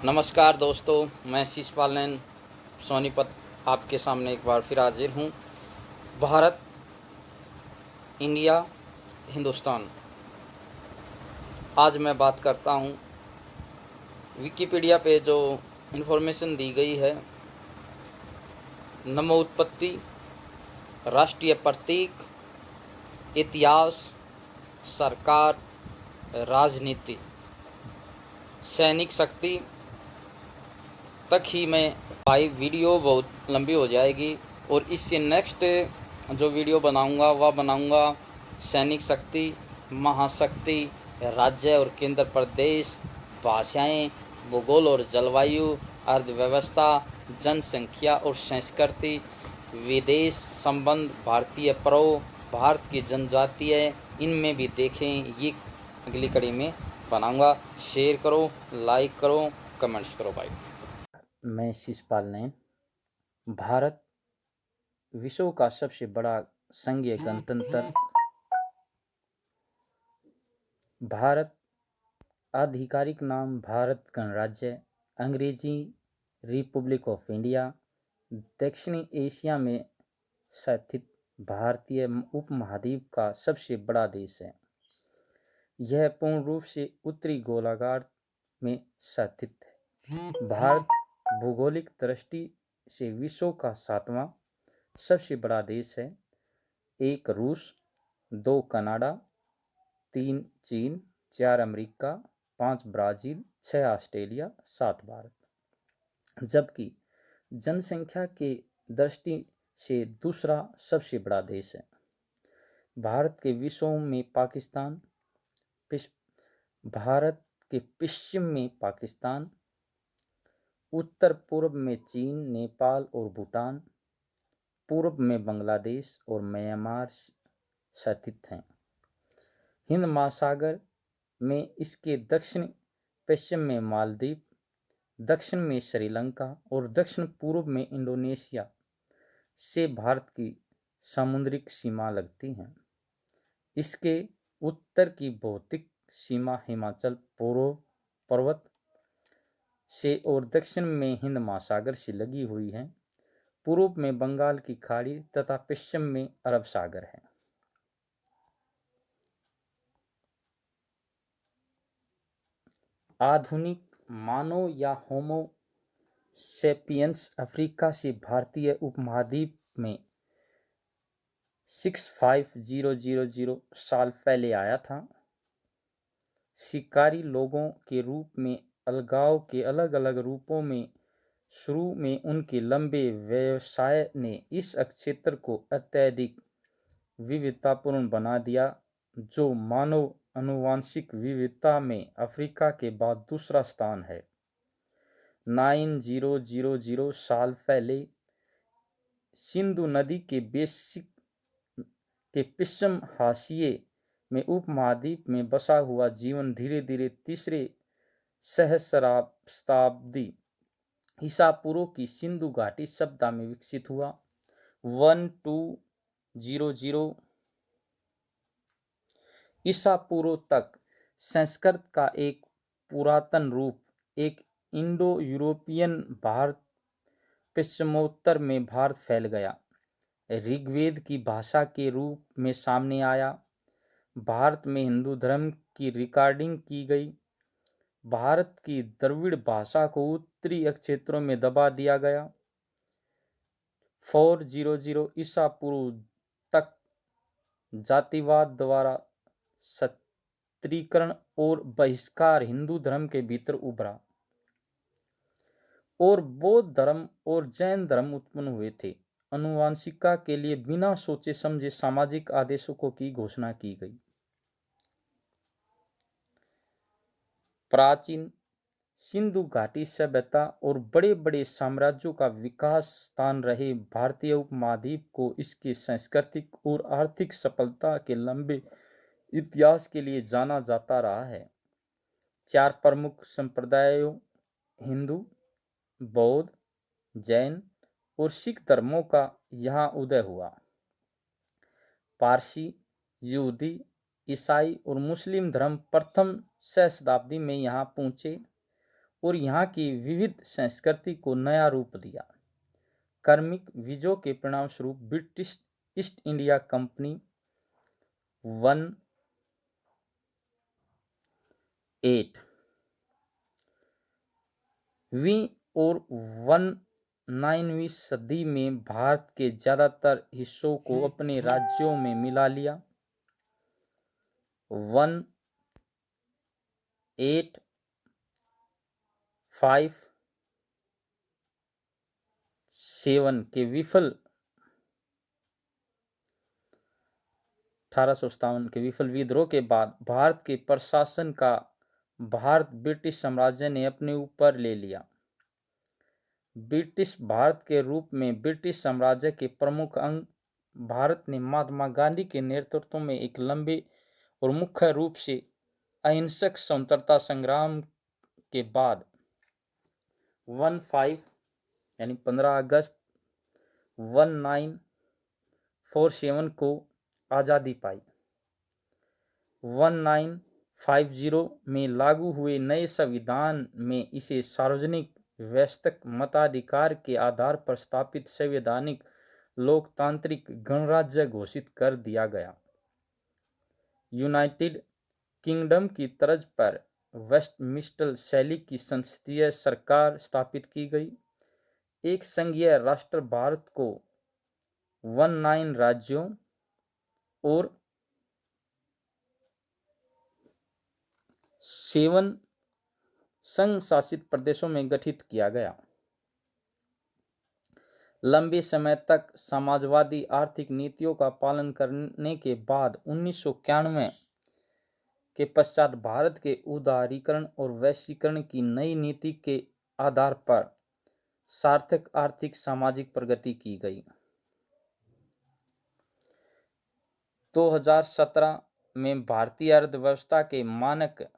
नमस्कार दोस्तों, मैं शिषपाल नैन सोनीपत आपके सामने एक बार फिर हाजिर हूँ। भारत, इंडिया, हिंदुस्तान। आज मैं बात करता हूँ विकिपीडिया पे जो इन्फॉर्मेशन दी गई है। नमोत्पत्ति, राष्ट्रीय प्रतीक, इतिहास, सरकार, राजनीति, सैनिक शक्ति तक ही मैं भाई वीडियो बहुत लंबी हो जाएगी और इससे नेक्स्ट जो वीडियो बनाऊंगा वह बनाऊंगा सैनिक शक्ति, महाशक्ति, राज्य और केंद्र प्रदेश, भाषाएं, भूगोल और जलवायु, अर्थव्यवस्था, जनसंख्या और संस्कृति, विदेश संबंध, भारतीय पर्व, भारत की जनजातीय, इनमें भी देखें। ये अगली कड़ी में बनाऊंगा। शेयर करो, लाइक करो, कमेंट्स करो भाई। मैं शिषपाल नैन। भारत विश्व का सबसे बड़ा संघीय गणतंत्र। भारत आधिकारिक नाम भारत गणराज्य, अंग्रेजी रिपब्लिक ऑफ इंडिया, दक्षिणी एशिया में स्थित भारतीय उपमहाद्वीप का सबसे बड़ा देश है। यह पूर्ण रूप से उत्तरी गोलार्ध में स्थित है। भारत भौगोलिक दृष्टि से विश्व का 7वां सबसे बड़ा देश है। 1 रूस, 2 कनाडा, 3 चीन, 4 अमेरिका, 5 ब्राज़ील, 6 ऑस्ट्रेलिया, 7 भारत। जबकि जनसंख्या के दृष्टि से दूसरा सबसे बड़ा देश है। भारत के पश्चिम में पाकिस्तान, उत्तर पूर्व में चीन, नेपाल और भूटान, पूर्व में बांग्लादेश और म्यांमार स्थित हैं। हिंद महासागर में इसके दक्षिण पश्चिम में मालदीव, दक्षिण में श्रीलंका और दक्षिण पूर्व में इंडोनेशिया से भारत की समुद्रिक सीमा लगती है। इसके उत्तर की भौतिक सीमा हिमाचल पर्वत से और दक्षिण में हिंद महासागर से लगी हुई है। पूर्व में बंगाल की खाड़ी तथा पश्चिम में अरब सागर है। आधुनिक मानव या होमो सेपियंस अफ्रीका से भारतीय उपमहाद्वीप में 65000 साल पहले आया था। शिकारी लोगों के रूप में अलगाव के अलग अलग रूपों में शुरू में उनके लंबे व्यवसाय ने इस क्षेत्र को अत्यधिक विविधतापूर्ण बना दिया, जो मानव आनुवंशिक विविधता में अफ्रीका के बाद दूसरा स्थान है। 9000 साल पहले सिंधु नदी के पश्चिम हाशिए में उपमहाद्वीप में बसा हुआ जीवन धीरे धीरे तीसरे सहस्राब्दी ईसा पूर्व की सिंधु घाटी सभ्यता में विकसित हुआ। 1200 ईसा पूर्व तक संस्कृत का एक पुरातन रूप, एक इंडो यूरोपियन भारत पश्चिमोत्तर में भारत फैल गया, ऋग्वेद की भाषा के रूप में सामने आया। भारत में हिंदू धर्म की रिकॉर्डिंग की गई। भारत की द्रविड़ भाषा को उत्तरी क्षेत्रों में दबा दिया गया। 400 ईसा पूर्व तक जातिवाद द्वारा सत्रीकरण और बहिष्कार हिंदू धर्म के भीतर उभरा और बौद्ध धर्म और जैन धर्म उत्पन्न हुए थे। आनुवंशिकता के लिए बिना सोचे समझे सामाजिक आदेशों की घोषणा की गई। प्राचीन सिंधु घाटी सभ्यता और बड़े बड़े साम्राज्यों का विकास स्थान रहे भारतीय उपमहाद्वीप को इसके सांस्कृतिक और आर्थिक सफलता के लंबे इतिहास के लिए जाना जाता रहा है। 4 प्रमुख संप्रदायों हिंदू, बौद्ध, जैन और सिख धर्मों का यहाँ उदय हुआ। पारसी, यहूदी, ईसाई और मुस्लिम धर्म प्रथम 6 शताब्दी में यहाँ पहुँचे और यहाँ की विविध संस्कृति को नया रूप दिया। कार्मिक विजयों के परिणाम स्वरूप ब्रिटिश ईस्ट इंडिया कंपनी 18वीं और 19वीं सदी में भारत के ज्यादातर हिस्सों को अपने राज्यों में मिला लिया। 1857 के विफल 1857 के विफल विद्रोह के बाद भारत के प्रशासन का भारत ब्रिटिश साम्राज्य ने अपने ऊपर ले लिया। ब्रिटिश भारत के रूप में ब्रिटिश साम्राज्य के प्रमुख अंग भारत ने महात्मा गांधी के नेतृत्व में एक लंबे और मुख्य रूप से अहिंसक स्वतंत्रता संग्राम के बाद 15 अगस्त 1947 को आज़ादी पाई। 1950 में लागू हुए नए संविधान में इसे सार्वजनिक व्यस्तक मताधिकार के आधार पर स्थापित संवैधानिक लोकतांत्रिक गणराज्य घोषित कर दिया गया। यूनाइटेड किंगडम की तर्ज पर वेस्टमिंस्टर शैली की संसदीय सरकार स्थापित की गई। एक संघीय राष्ट्र भारत को 19 राज्यों और 7 संघ शासित प्रदेशों में गठित किया गया। लंबे समय तक समाजवादी आर्थिक नीतियों का पालन करने के बाद 1991 के पश्चात भारत के उदारीकरण और वैश्वीकरण की नई नीति के आधार पर सार्थक आर्थिक सामाजिक प्रगति की गई। 2017 में भारतीय अर्थव्यवस्था के मानक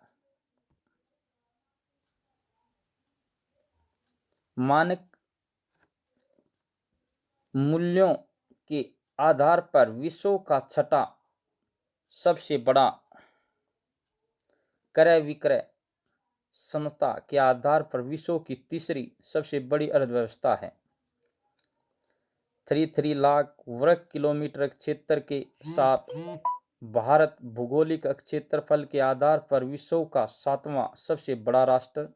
मूल्यों के आधार पर विश्व का छठा सबसे बड़ा क्रय विक्रय संस्था के आधार पर विश्व की तीसरी सबसे बड़ी अर्थव्यवस्था है। 33 लाख वर्ग किलोमीटर क्षेत्र के साथ भारत भौगोलिक क्षेत्रफल के आधार पर विश्व का 7वां सबसे बड़ा राष्ट्र।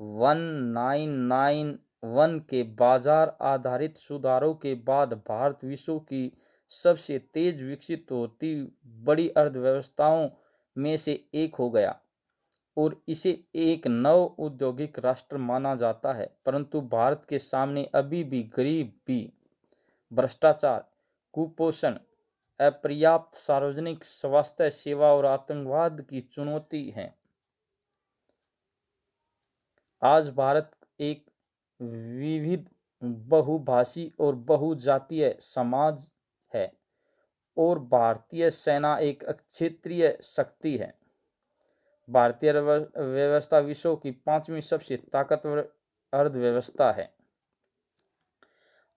1991 के बाजार आधारित सुधारों के बाद भारत विश्व की सबसे तेज विकसित होती बड़ी अर्थव्यवस्थाओं में से एक हो गया और इसे एक नव औद्योगिक राष्ट्र माना जाता है। परंतु भारत के सामने अभी भी गरीबी, भ्रष्टाचार, कुपोषण, अपर्याप्त सार्वजनिक स्वास्थ्य सेवा और आतंकवाद की चुनौती है। आज भारत एक विविध, बहुभाषी और बहुजातीय समाज है और भारतीय सेना एक क्षेत्रीय शक्ति है। भारतीय अर्थव्यवस्था विश्व की 5वीं सबसे ताकतवर अर्थव्यवस्था है।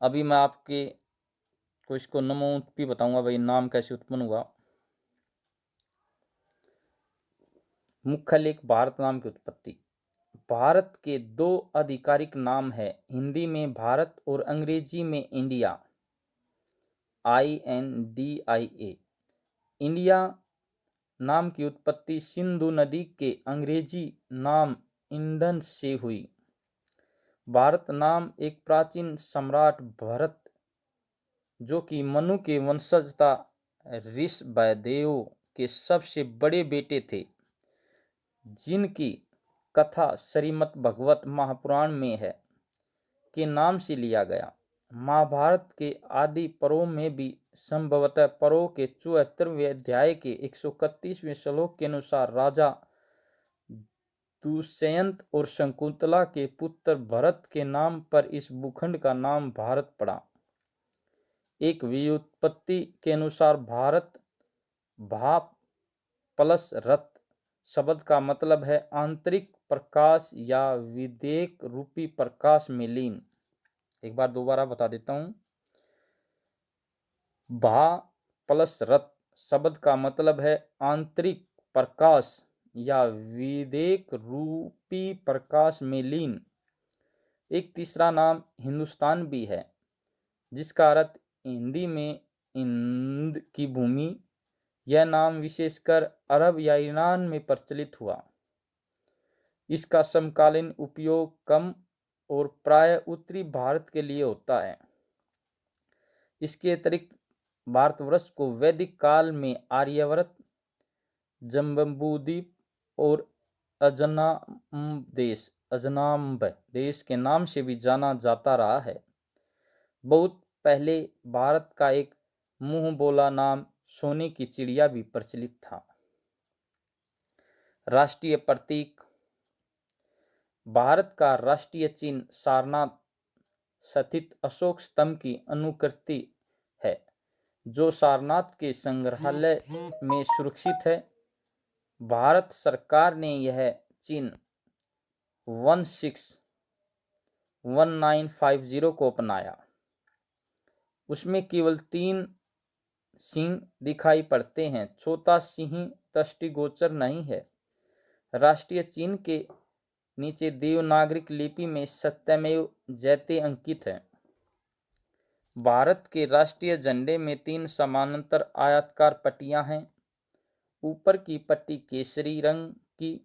अभी मैं आपके को इसको नमोन्नति बताऊंगा, भाई नाम कैसे उत्पन्न हुआ। मुख्य लेख भारत नाम की उत्पत्ति। भारत के 2 आधिकारिक नाम है, हिंदी में भारत और अंग्रेजी में इंडिया, INDIA। इंडिया नाम की उत्पत्ति सिंधु नदी के अंग्रेजी नाम इंडन से हुई। भारत नाम एक प्राचीन सम्राट भरत, जो कि मनु के वंशज था, ऋषभदेव के सबसे बड़े बेटे थे, जिनकी कथा श्रीमद् भागवत महापुराण में है, के नाम से लिया गया। महाभारत के आदि पर्वों में भी संभवतः पर्व के 74वें अध्याय के 131वें श्लोक के अनुसार राजा दुष्यंत और शकुंतला के पुत्र भरत के नाम पर इस भूखंड का नाम भारत पड़ा। एक व्युत्पत्ति के अनुसार भारत भा प्लस रत शब्द का मतलब है आंतरिक प्रकाश या विवेक रूपी प्रकाश में लीन। एक बार दोबारा बता देता हूं। भा प्लस रत शब्द का मतलब है आंतरिक प्रकाश या विवेक रूपी प्रकाश में लीन। एक तीसरा नाम हिंदुस्तान भी है, जिसका अर्थ हिंदी में हिंद की भूमि। यह नाम विशेषकर अरब या ईरान में प्रचलित हुआ। इसका समकालीन उपयोग कम और प्राय उत्तरी भारत के लिए होता है। इसके अतिरिक्त भारतवर्ष को वैदिक काल में आर्यावर्त, जम्बूद्वीप और अजनाम्ब देश के नाम से भी जाना जाता रहा है। बहुत पहले भारत का एक मुंह बोला नाम सोने की चिड़िया भी प्रचलित था। राष्ट्रीय प्रतीक। भारत का राष्ट्रीय चिन्ह सारनाथ स्थित अशोक स्तंभ की अनुकृति है, जो सारनाथ के संग्रहालय में सुरक्षित है। भारत सरकार ने यह चिन्ह 1950 को अपनाया। उसमें केवल 3 सिंह दिखाई पड़ते हैं, चौथा सिंह दृष्टिगोचर नहीं है। राष्ट्रीय चिन्ह के नीचे देवनागरी लिपि में सत्यमेव जयते अंकित है। भारत के राष्ट्रीय झंडे में 3 समानांतर आयताकार पट्टियां हैं। ऊपर की पट्टी केसरी रंग की,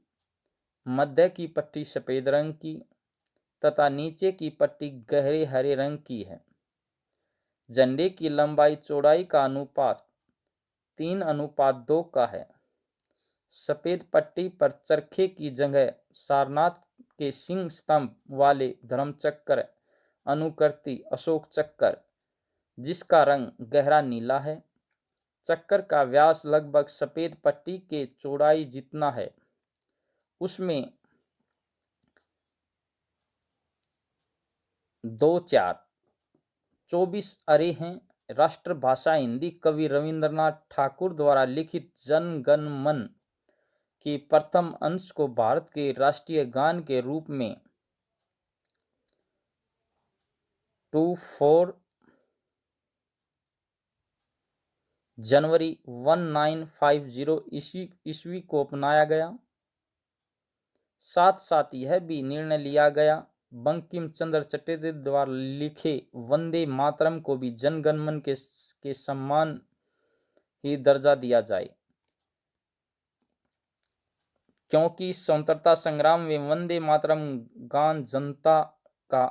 मध्य की पट्टी सफेद रंग की तथा नीचे की पट्टी गहरे हरे रंग की है। झंडे की लंबाई चौड़ाई का अनुपात 3:2 का है। सफेद पट्टी पर चरखे की जगह सारनाथ के सिंह स्तंभ वाले धर्मचक्र अनुकृति अशोक चक्र, जिसका रंग गहरा नीला है। चक्र का व्यास लगभग सफेद पट्टी के चौड़ाई जितना है। उसमें 24 अरे हैं। राष्ट्रभाषा हिंदी। कवि रविंद्रनाथ ठाकुर द्वारा लिखित जन गण मन के प्रथम अंश को भारत के राष्ट्रीय गान के रूप में 24 जनवरी 1950 ईस्वी को अपनाया गया। साथ साथ यह भी निर्णय लिया गया बंकिम चंद्र चटर्जी द्वारा लिखे वंदे मातरम को भी जनगण मन के सम्मान ही दर्जा दिया जाए, क्योंकि स्वतंत्रता संग्राम में वंदे मातरम गान जनता का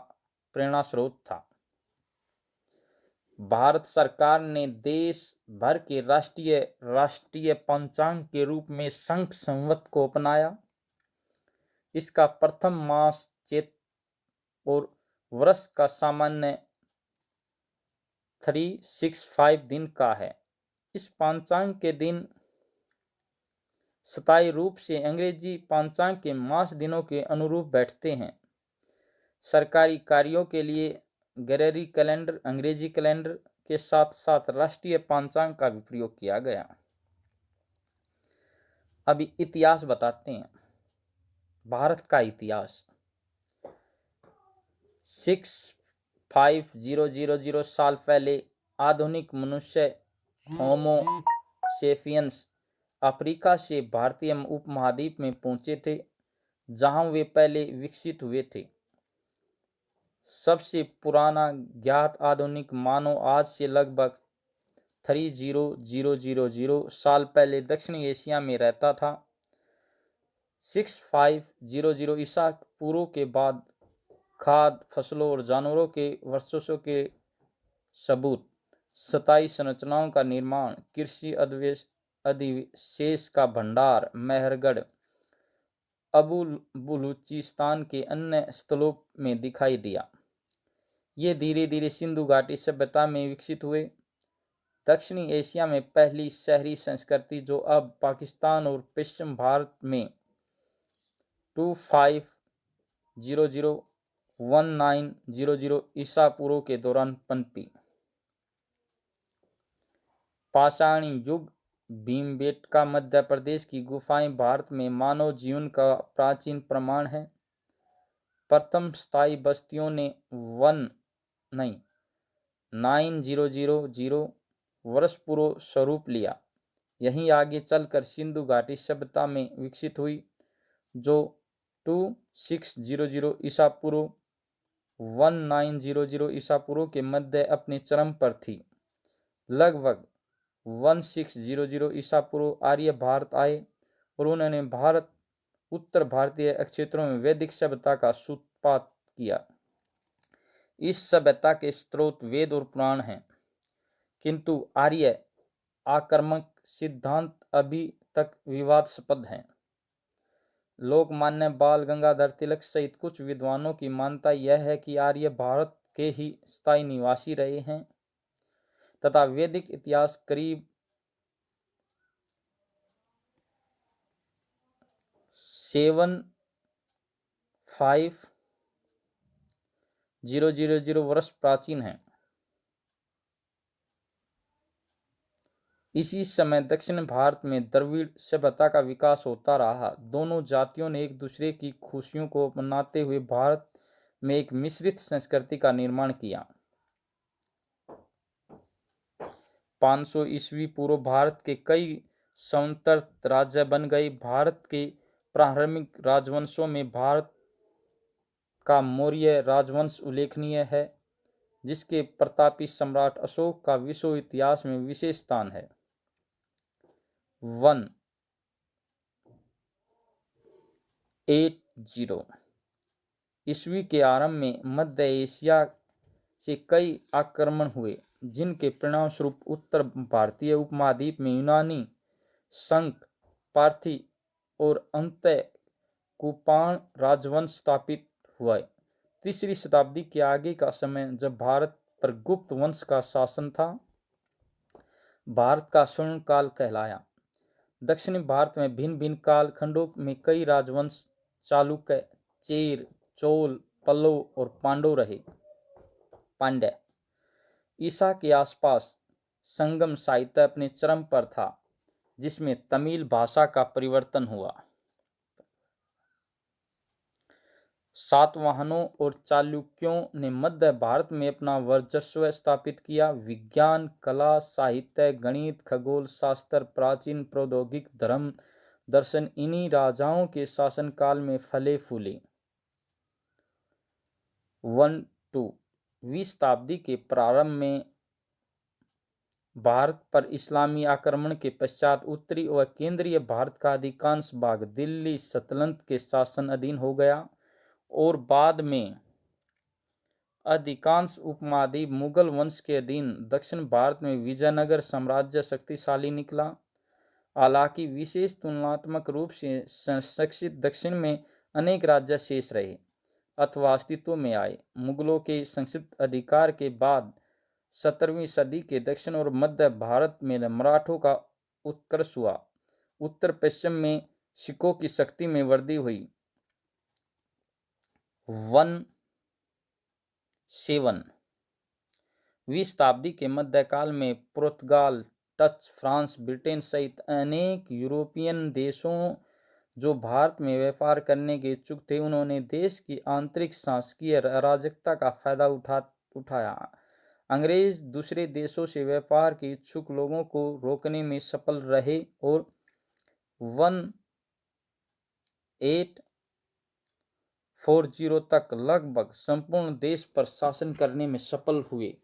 प्रेरणा स्रोत था। भारत सरकार ने देश भर के राष्ट्रीय पंचांग के रूप में शंख संवत को अपनाया। इसका प्रथम मास चैत और वर्ष का सामान्य 365 दिन का है। इस पंचांग के दिन स्थायी रूप से अंग्रेजी पंचांग के मास दिनों के अनुरूप बैठते हैं। सरकारी कार्यों के लिए ग्रेगरी कैलेंडर, अंग्रेजी कैलेंडर के साथ साथ राष्ट्रीय पंचांग का भी प्रयोग किया गया। अभी इतिहास बताते हैं। भारत का इतिहास 6500 साल पहले आधुनिक मनुष्य होमो सेपियंस अफ्रीका से भारतीय उपमहाद्वीप में पहुंचे थे, जहां वे पहले विकसित हुए थे। सबसे पुराना ज्ञात आधुनिक मानव आज से लगभग 30,000 साल पहले दक्षिण एशिया में रहता था। 6500 ईसा पूर्व के बाद खाद्य फसलों और जानवरों के वर्चस्व के सबूत, स्थायी संरचनाओं का निर्माण, कृषि अधिशेष का भंडार मेहरगढ़, बलूचिस्तान के अन्य स्थलों में दिखाई दिया। ये धीरे धीरे सिंधु घाटी सभ्यता में विकसित हुए। दक्षिणी एशिया में पहली शहरी संस्कृति, जो अब पाकिस्तान और पश्चिम भारत में 2500-1900 ईसा पूर्व के दौरान पनपी। पाषाण युग। भीमबेटका मध्य प्रदेश की गुफाएं भारत में मानव जीवन का प्राचीन प्रमाण है। प्रथम स्थायी बस्तियों ने 9000 वर्ष पूर्व स्वरूप लिया। यहीं आगे चलकर सिंधु घाटी सभ्यता में विकसित हुई, जो 2600 ईसा पूर्व 1900 ईसा पूर्व के मध्य अपने चरम पर थी। लगभग 1600 ईसा पूर्व आर्य भारत आए और उन्होंने उत्तर भारतीय क्षेत्रों में वैदिक सभ्यता का सूत्रपात किया। इस सभ्यता के स्रोत वेद और पुराण हैं, किंतु आर्य आक्रमक सिद्धांत अभी तक विवादास्पद हैं। लोकमान्य बाल गंगाधर तिलक सहित कुछ विद्वानों की मान्यता यह है कि आर्य भारत के ही स्थायी निवासी रहे हैं तथा वैदिक इतिहास करीब 75000 वर्ष प्राचीन है। इसी समय दक्षिण भारत में द्रविड़ सभ्यता का विकास होता रहा। दोनों जातियों ने एक दूसरे की खुशियों को मनाते हुए भारत में एक मिश्रित संस्कृति का निर्माण किया। 500 ईस्वी पूर्व भारत के कई स्वतंत्र राज्य बन गए। भारत के प्रारंभिक राजवंशों में भारत का मौर्य राजवंश उल्लेखनीय है, जिसके प्रतापी सम्राट अशोक का विश्व इतिहास में विशेष स्थान है। 180 ईस्वी के आरंभ में मध्य एशिया से कई आक्रमण हुए, जिनके परिणाम स्वरूप उत्तर भारतीय उपमहाद्वीप में यूनानी, संक, पारथी और अंततः कुषाण राजवंश स्थापित हुआ। 3री शताब्दी के आगे का समय, जब भारत पर गुप्त वंश का शासन था, भारत का स्वर्ण काल कहलाया। दक्षिणी भारत में भिन्न भिन्न काल खंडों में कई राजवंश चालुक्य, चेर, चोल, पल्लव और पांड्य। ईसा के आसपास संगम साहित्य अपने चरम पर था, जिसमें तमिल भाषा का परिवर्तन हुआ। सातवाहनों और चालुक्यों ने मध्य भारत में अपना वर्चस्व स्थापित किया। विज्ञान, कला, साहित्य, गणित, खगोल शास्त्र, प्राचीन प्रौद्योगिक, धर्म, दर्शन इन्हीं राजाओं के शासनकाल में फले फूले। 1-2वीं शताब्दी के प्रारंभ में भारत पर इस्लामी आक्रमण के पश्चात उत्तरी और केंद्रीय भारत का अधिकांश भाग दिल्ली सल्तनत के शासन अधीन हो गया और बाद में अधिकांश उपमहाद्वीप मुगल वंश के अधीन। दक्षिण भारत में विजयनगर साम्राज्य शक्तिशाली निकला। हालांकि विशेष तुलनात्मक रूप से संरक्षित दक्षिण में अनेक राज्य शेष रहे अथवा अस्तित्व में आए। मुगलों के संक्षिप्त अधिकार के बाद 17वीं सदी के दक्षिण और मध्य भारत में मराठों का उत्कर्ष हुआ। उत्तर पश्चिम में सिखों की शक्ति में वृद्धि हुई। 1-7वीं शताब्दी के मध्यकाल में पुर्तगाल, डच, फ्रांस, ब्रिटेन सहित अनेक यूरोपियन देशों जो भारत में व्यापार करने के इच्छुक थे, उन्होंने देश की आंतरिक सांस्कृतिक अराजकता का फायदा उठाया। अंग्रेज दूसरे देशों से व्यापार के इच्छुक लोगों को रोकने में सफल रहे और 1840 तक लगभग संपूर्ण देश पर शासन करने में सफल हुए।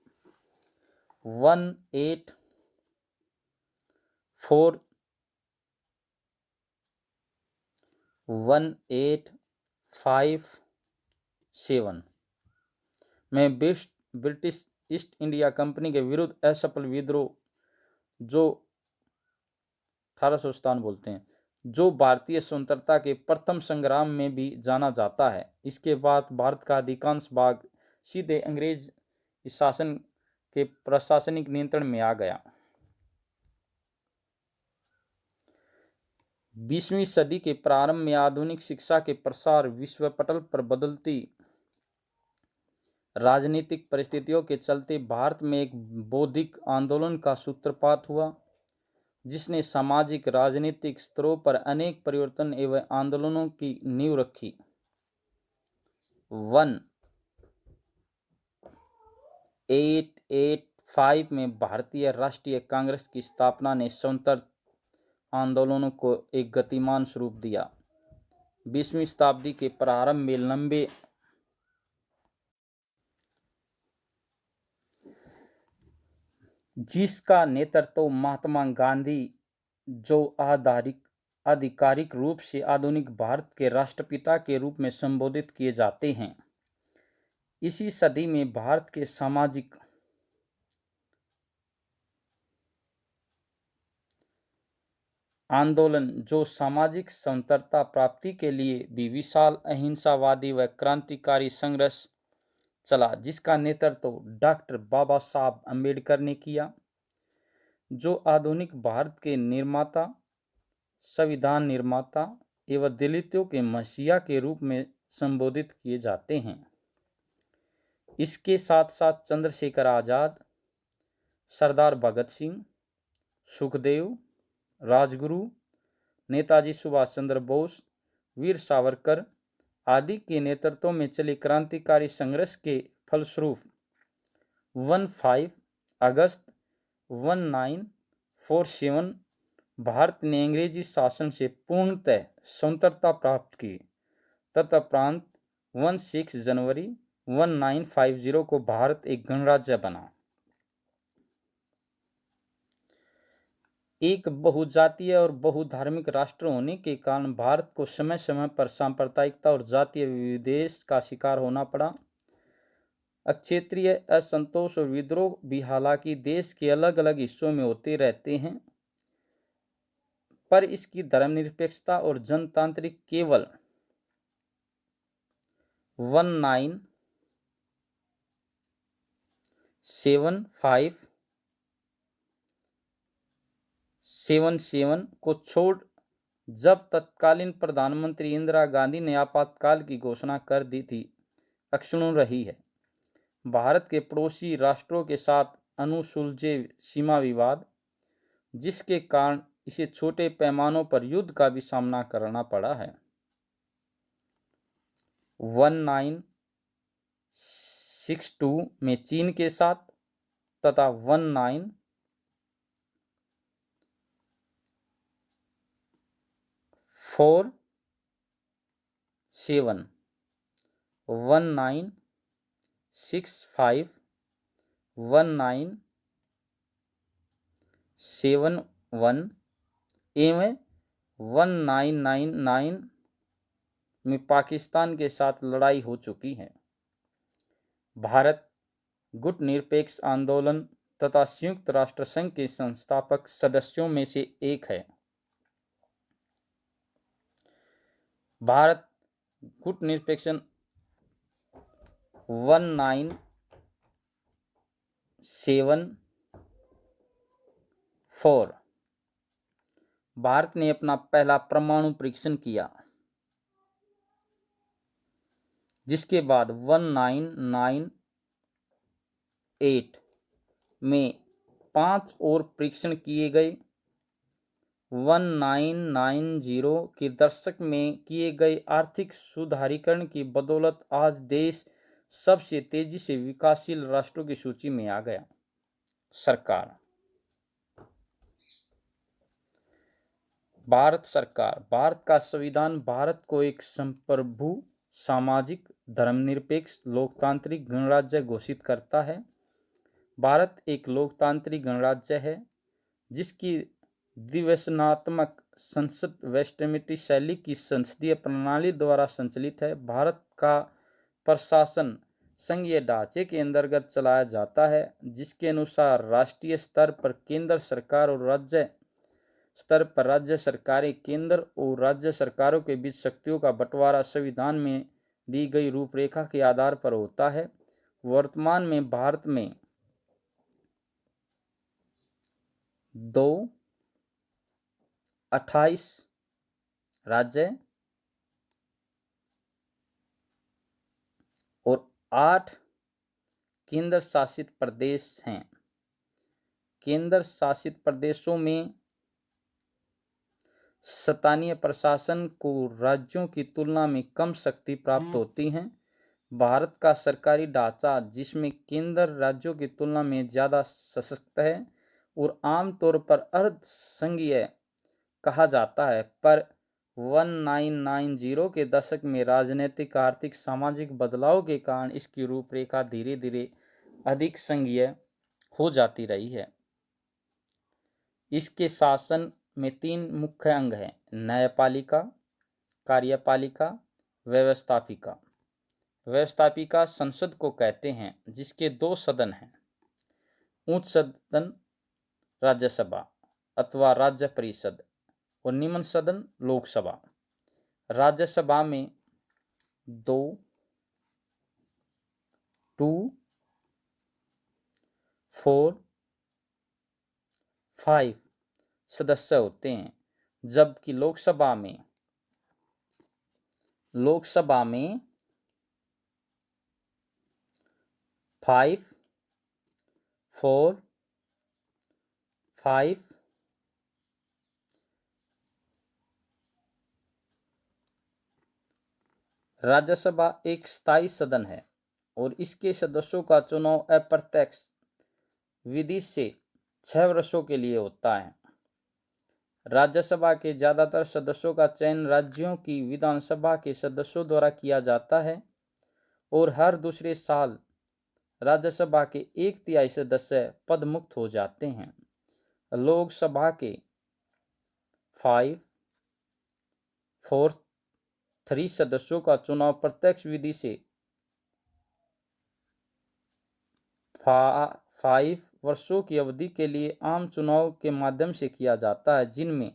1857 में ब्रिटिश ईस्ट इंडिया कंपनी के विरुद्ध असफल विद्रोह, जो 1857 बोलते हैं, जो भारतीय स्वतंत्रता के प्रथम संग्राम में भी जाना जाता है। इसके बाद भारत का अधिकांश भाग सीधे अंग्रेज शासन के प्रशासनिक नियंत्रण में आ गया। 20वीं सदी के प्रारंभ में आधुनिक शिक्षा के प्रसार, विश्व पटल पर बदलती राजनीतिक परिस्थितियों के चलते भारत में एक बौद्धिक आंदोलन का सूत्रपात हुआ, जिसने सामाजिक राजनीतिक स्तरों पर अनेक परिवर्तन एवं आंदोलनों की नींव रखी। 1885 में भारतीय राष्ट्रीय कांग्रेस की स्थापना ने स्वतंत्र आंदोलनों को एक गतिमान स्वरूप दिया। 20वीं शताब्दी के प्रारंभ में लंबे जिसका नेतृत्व महात्मा गांधी, जो आधिकारिक रूप से आधुनिक भारत के राष्ट्रपिता के रूप में संबोधित किए जाते हैं, इसी सदी में भारत के सामाजिक आंदोलन, जो सामाजिक समता प्राप्ति के लिए भी विशाल अहिंसावादी व क्रांतिकारी संघर्ष चला, जिसका नेतृत्व डॉक्टर बाबा साहब अम्बेडकर ने किया, जो आधुनिक भारत के निर्माता, संविधान निर्माता एवं दलितों के मसीहा के रूप में संबोधित किए जाते हैं। इसके साथ साथ चंद्रशेखर आजाद, सरदार भगत सिंह, सुखदेव, राजगुरु, नेताजी सुभाष चंद्र बोस, वीर सावरकर आदि के नेतृत्व में चले क्रांतिकारी संघर्ष के फलस्वरूप 15 अगस्त 1947 भारत ने अंग्रेजी शासन से पूर्णतः स्वतंत्रता प्राप्त की। तदुपरांत 16 जनवरी 1950 को भारत एक गणराज्य बना। एक बहुजातीय और बहुधार्मिक राष्ट्र होने के कारण भारत को समय समय पर सांप्रदायिकता और जातीय विद्वेष का शिकार होना पड़ा। क्षेत्रीय असंतोष और विद्रोह भी हालांकि देश के अलग अलग हिस्सों में होते रहते हैं, पर इसकी धर्मनिरपेक्षता और जनतांत्रिक केवल 1977 को छोड़ जब तत्कालीन प्रधानमंत्री इंदिरा गांधी ने आपातकाल की घोषणा कर दी थी, अक्षुण्ण रही है। भारत के पड़ोसी राष्ट्रों के साथ अनसुलझे सीमा विवाद, जिसके कारण इसे छोटे पैमानों पर युद्ध का भी सामना करना पड़ा है। 1962 में चीन के साथ तथा 1965, 1971 एवं 1999 में पाकिस्तान के साथ लड़ाई हो चुकी है। भारत गुटनिरपेक्ष आंदोलन तथा संयुक्त राष्ट्र संघ के संस्थापक सदस्यों में से एक है। भारत गुटनिरपेक्ष 1974 भारत ने अपना पहला परमाणु परीक्षण किया, जिसके बाद 1998 में 5 और परीक्षण किए गए। 1990 के दशक में किए गए आर्थिक सुधारीकरण की बदौलत आज देश सबसे तेजी से विकासशील राष्ट्रों की सूची में आ गया। सरकार भारत सरकार भारत का संविधान भारत को एक संप्रभु, सामाजिक, धर्मनिरपेक्ष, लोकतांत्रिक गणराज्य घोषित करता है। भारत एक लोकतांत्रिक गणराज्य है, जिसकी द्विवचनात्मक संसद वेस्टमिंस्टर शैली की संसदीय प्रणाली द्वारा संचालित है। भारत का प्रशासन संघीय ढांचे के अंतर्गत चलाया जाता है, जिसके अनुसार राष्ट्रीय स्तर पर केंद्र सरकार और राज्य स्तर पर राज्य सरकारें केंद्र और राज्य सरकारों के बीच शक्तियों का बंटवारा संविधान में दी गई रूपरेखा के आधार पर होता है। वर्तमान में भारत में 28 राज्य और 8 केंद्र शासित प्रदेश हैं। केंद्र शासित प्रदेशों में स्थानीय प्रशासन को राज्यों की तुलना में कम शक्ति प्राप्त होती है। भारत का सरकारी ढांचा, जिसमें केंद्र राज्यों की तुलना में ज़्यादा सशक्त है और आमतौर पर अर्ध संघीय कहा जाता है, पर 1990 के दशक में राजनीतिक, आर्थिक, सामाजिक बदलाव के कारण इसकी रूपरेखा धीरे धीरे अधिक संघीय हो जाती रही है। इसके शासन में 3 मुख्य अंग हैं: न्यायपालिका, कार्यपालिका, व्यवस्थापिका। व्यवस्थापिका संसद को कहते हैं, जिसके 2 सदन हैं: उच्च सदन राज्यसभा अथवा राज्य परिषद और निम्न सदन लोकसभा। राज्यसभा में 2, 4, 5 सदस्य होते हैं, जबकि लोकसभा में 5, 4, 5 राज्यसभा एक स्थायी सदन है और इसके सदस्यों का चुनाव अप्रत्यक्ष विधि से 6 वर्षों के लिए होता है। राज्यसभा के ज्यादातर सदस्यों का चयन राज्यों की विधानसभा के सदस्यों द्वारा किया जाता है और हर दूसरे साल राज्यसभा के 1/3 सदस्य पद मुक्त हो जाते हैं। लोकसभा के 5, 4, 3 सदस्यों का चुनाव प्रत्यक्ष विधि से 5 वर्षों की अवधि के लिए आम चुनाव के माध्यम से किया जाता है, जिनमें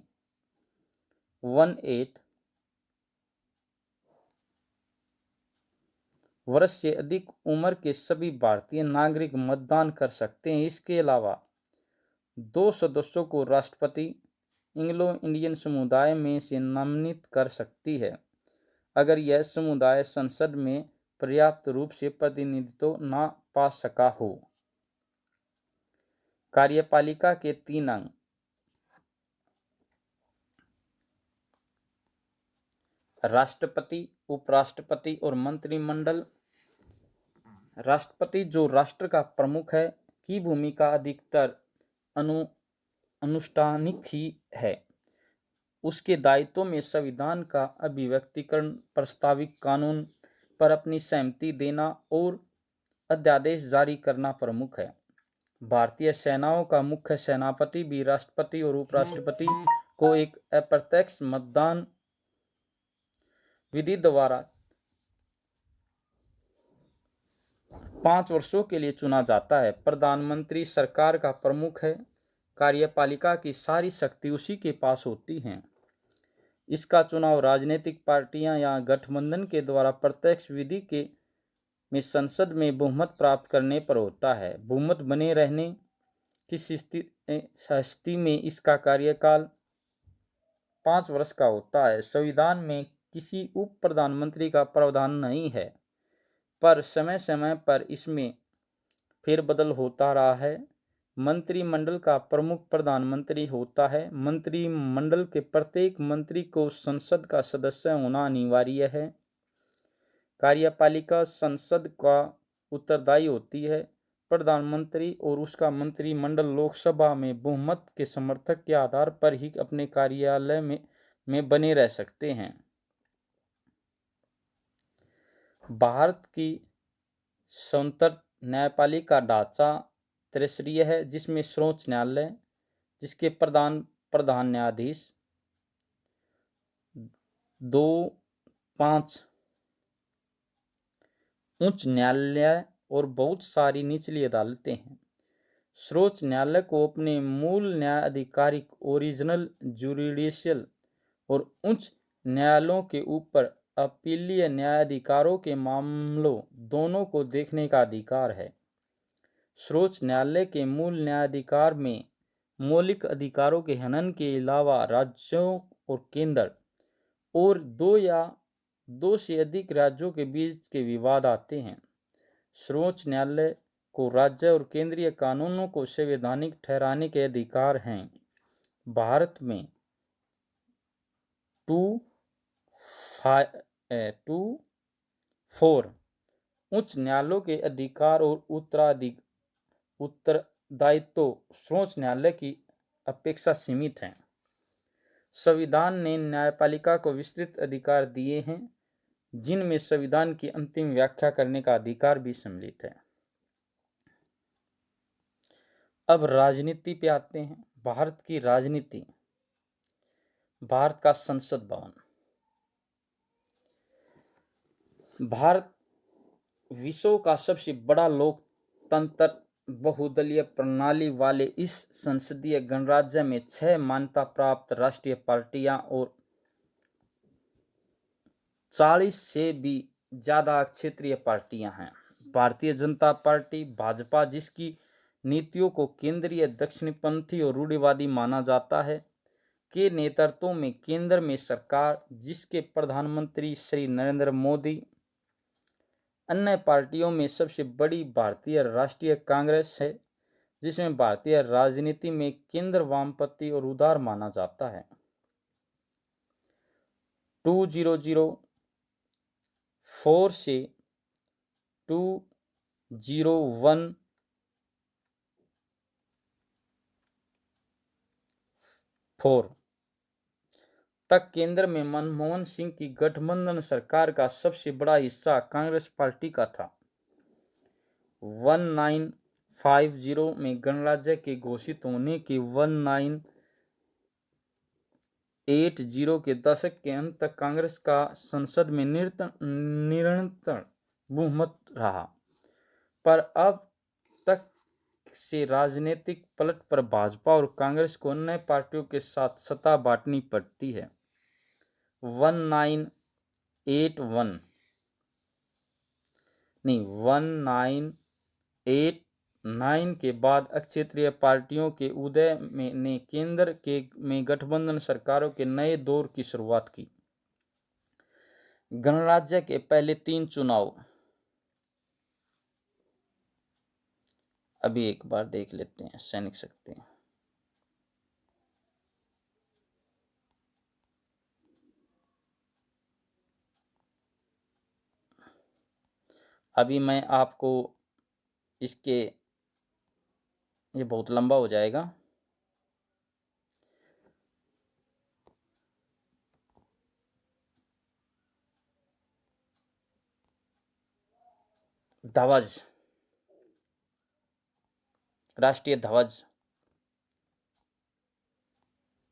18 वर्ष से अधिक उम्र के सभी भारतीय नागरिक मतदान कर सकते हैं। इसके अलावा 2 सदस्यों को राष्ट्रपति एंग्लो इंडियन समुदाय में से नामित कर सकती है, अगर यह समुदाय संसद में पर्याप्त रूप से प्रतिनिधित्व न पा सका हो। कार्यपालिका के 3 अंग: राष्ट्रपति, उपराष्ट्रपति और मंत्रिमंडल। राष्ट्रपति, जो राष्ट्र का प्रमुख है, की भूमिका अधिकतर अनुष्ठानिक ही है। उसके दायित्वों में संविधान का अभिव्यक्तिकरण, प्रस्तावित कानून पर अपनी सहमति देना और अध्यादेश जारी करना प्रमुख है। भारतीय सेनाओं का मुख्य सेनापति भी राष्ट्रपति और उपराष्ट्रपति को एक अप्रत्यक्ष मतदान विधि द्वारा 5 वर्षों के लिए चुना जाता है। प्रधानमंत्री सरकार का प्रमुख है। कार्यपालिका की सारी शक्ति उसी के पास होती हैं। इसका चुनाव राजनीतिक पार्टियां या गठबंधन के द्वारा प्रत्यक्ष विधि के में संसद में बहुमत प्राप्त करने पर होता है। बहुमत बने रहने की स्थिति में इसका कार्यकाल 5 वर्ष का होता है। संविधान में किसी उप प्रधानमंत्री का प्रावधान नहीं है, पर समय समय पर इसमें फेरबदल होता रहा है। मंत्रिमंडल का प्रमुख प्रधानमंत्री होता है। मंत्रिमंडल के प्रत्येक मंत्री को संसद का सदस्य होना अनिवार्य है। कार्यपालिका संसद का उत्तरदायी होती है। प्रधानमंत्री और उसका मंत्रिमंडल लोकसभा में बहुमत के समर्थक के आधार पर ही अपने कार्यालय में बने रह सकते हैं। भारत की स्वतंत्र न्यायपालिका ढांचा त्रिस्तरीय है, जिसमें सर्वोच्च न्यायालय, जिसके प्रधान न्यायाधीश 2, 5 उच्च न्यायालय और बहुत सारी निचली अदालतें हैं। सर्वोच्च न्यायालय को अपने मूल न्यायाधिकारिक ओरिजिनल जुडिशियल और उच्च न्यायालयों के ऊपर अपीलीय न्यायाधिकारों के मामलों दोनों को देखने का अधिकार है। सर्वोच्च न्यायालय के मूल न्यायाधिकार में मौलिक अधिकारों के हनन के अलावा राज्यों और केंद्र और 2 या 2 से अधिक राज्यों के बीच के विवाद आते हैं। सर्वोच्च न्यायालय को राज्य और केंद्रीय कानूनों को संवैधानिक ठहराने के अधिकार हैं। भारत में 2, 4 उच्च न्यायालयों के अधिकार और उत्तरदायित्व सर्वोच्च न्यायालय की अपेक्षा सीमित हैं। संविधान ने न्यायपालिका को विस्तृत अधिकार दिए हैं, जिनमें संविधान की अंतिम व्याख्या करने का अधिकार भी सम्मिलित है। अब राजनीति पे आते हैं। भारत की राजनीति। भारत का संसद भवन। भारत विश्व का सबसे बड़ा लोकतंत्र बहुदलीय प्रणाली वाले इस संसदीय गणराज्य में 6 मान्यता प्राप्त राष्ट्रीय पार्टियां और 40 से भी ज्यादा क्षेत्रीय पार्टियां हैं। भारतीय जनता पार्टी भाजपा, जिसकी नीतियों को केंद्रीय दक्षिणपंथी और रूढ़िवादी माना जाता है, के नेतृत्व में केंद्र में सरकार, जिसके प्रधानमंत्री श्री नरेंद्र मोदी। अन्य पार्टियों में सबसे बड़ी भारतीय राष्ट्रीय कांग्रेस है, जिसमें भारतीय राजनीति में केंद्र वामपंथी और उदार माना जाता है। 2004 से 2014 तक केंद्र में मनमोहन सिंह की गठबंधन सरकार का सबसे बड़ा हिस्सा कांग्रेस पार्टी का था। 1950 में गणराज्य के घोषित होने के 1980 के दशक के अंत तक कांग्रेस का संसद में निरंतर बहुमत रहा, पर अब तक से राजनीतिक पलट पर भाजपा और कांग्रेस को अन्य पार्टियों के साथ सत्ता बांटनी पड़ती है। 1989 के बाद क्षेत्रीय पार्टियों के उदय ने केंद्र में गठबंधन सरकारों के नए दौर की शुरुआत की। गणराज्य के पहले 3 चुनाव अभी एक बार देख लेते हैं। सैनिक शक्ति। अभी मैं आपको इसके, ये बहुत लंबा हो जाएगा। ध्वज, राष्ट्रीय ध्वज,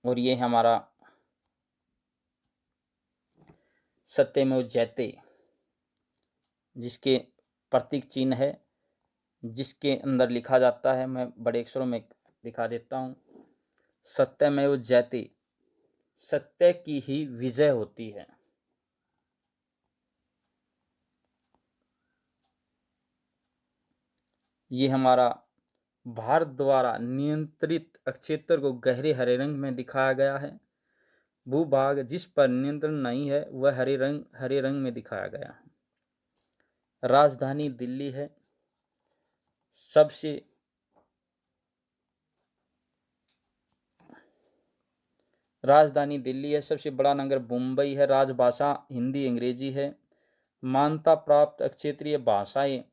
और ये हमारा सत्यमेव जयते, जिसके प्रतीक चिन्ह है, जिसके अंदर लिखा जाता है, मैं बड़े अक्षरों में दिखा देता हूं, सत्यमेव जयते, सत्य की ही विजय होती है। ये हमारा भारत द्वारा नियंत्रित क्षेत्र को गहरे हरे रंग में दिखाया गया है। भूभाग जिस पर नियंत्रण नहीं है वह हरे रंग में दिखाया गया है। राजधानी दिल्ली है। राजधानी दिल्ली है। सबसे बड़ा नगर मुंबई है। राजभाषा हिंदी अंग्रेजी है। मान्यता प्राप्त क्षेत्रीय भाषाएं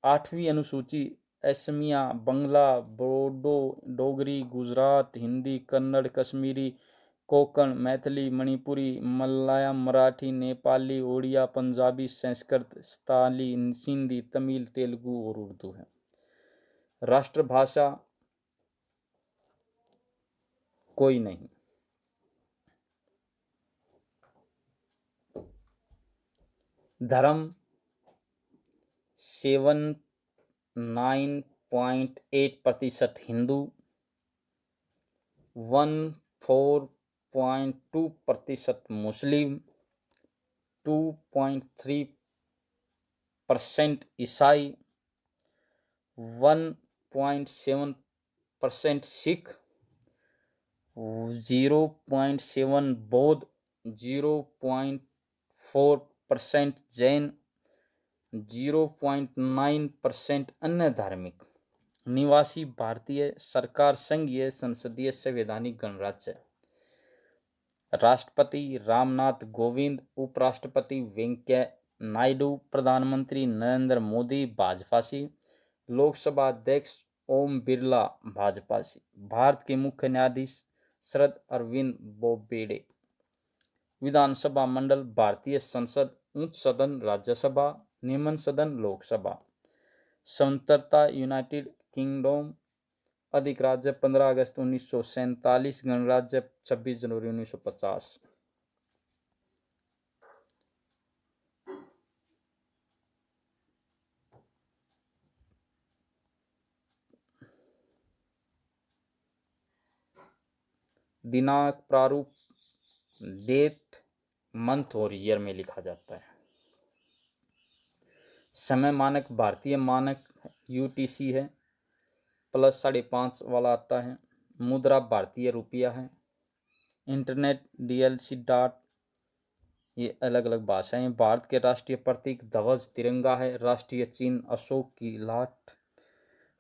8वीं अनुसूची असमिया, बंगला, बोडो, डोगरी, गुजरात हिंदी, कन्नड़, कश्मीरी, कोंकण, मैथिली, मणिपुरी, मलयालम, मराठी, नेपाली, ओडिया, पंजाबी, संस्कृत, स्थानी, सिंधी, तमिल, तेलुगु और उर्दू है। राष्ट्रभाषा कोई नहीं। धर्म 79.8% हिंदू, 14.2% मुस्लिम, 2.3% ईसाई, 1.7% सिख, 0.7 बौद्ध, 0.4% जैन, 0.9% अन्य धार्मिक। निवासी भारतीय। सरकार संघीय संसदीय संवैधानिक गणराज्य। राष्ट्रपति रामनाथ कोविंद, उपराष्ट्रपति वेंकैया नायडू, प्रधानमंत्री नरेंद्र मोदी भाजपा से, लोकसभा अध्यक्ष ओम बिरला भाजपा से। भारत के मुख्य न्यायाधीश शरद अरविंद बोबड़े। विधानसभा मंडल भारतीय संसद, उच्च सदन राज्यसभा, निम्न सदन लोकसभा। स्वतंत्रता यूनाइटेड किंगडम, अधिक राज्य 15 अगस्त 1947, गणराज्य 26 जनवरी 1950। दिनांक प्रारूप डेट, मंथ और ईयर में लिखा जाता है। समय मानक भारतीय मानक यूटीसी है, प्लस 5.5 वाला आता है। मुद्रा भारतीय रुपया है। इंटरनेट डीएलसी डॉट, ये अलग अलग भाषाएं। भारत के राष्ट्रीय प्रतीक ध्वज तिरंगा है। राष्ट्रीय चिन्ह अशोक की लाट।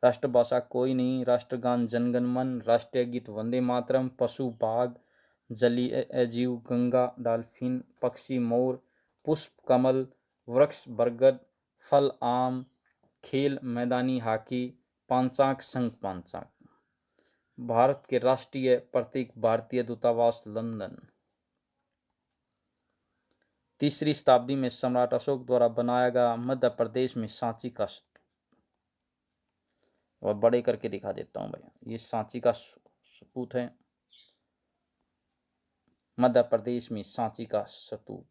राष्ट्रभाषा कोई नहीं। राष्ट्रगान जनगण मन। राष्ट्रीय गीत वंदे मातरम। पशु बाघ, जलीय जीव गंगा डॉल्फिन, पक्षी मोर, पुष्प कमल, वृक्ष बरगद, फल आम, खेल मैदानी हॉकी, पांचांक संघ पांचांक। भारत के राष्ट्रीय प्रतीक भारतीय दूतावास लंदन। 3री शताब्दी में सम्राट अशोक द्वारा बनाया गया मध्य प्रदेश में सांची का, और बड़े करके दिखा देता हूं भाई, ये सांची का स्तूप है। मध्य प्रदेश में सांची का स्तूप।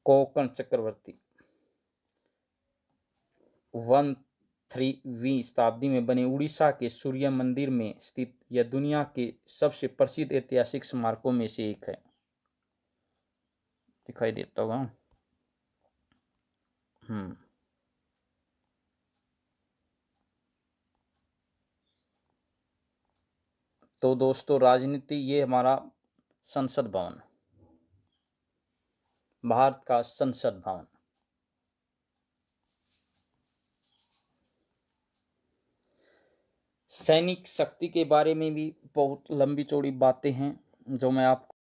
कोंकण चक्रवर्ती 13वीं शताब्दी में बने उड़ीसा के सूर्य मंदिर में स्थित यह दुनिया के सबसे प्रसिद्ध ऐतिहासिक स्मारकों में से एक है। दिखाई देता होगा। तो दोस्तों, राजनीति, ये हमारा संसद भवन, भारत का संसद भवन। सैनिक शक्ति के बारे में भी बहुत लंबी चौड़ी बातें हैं जो मैं आपको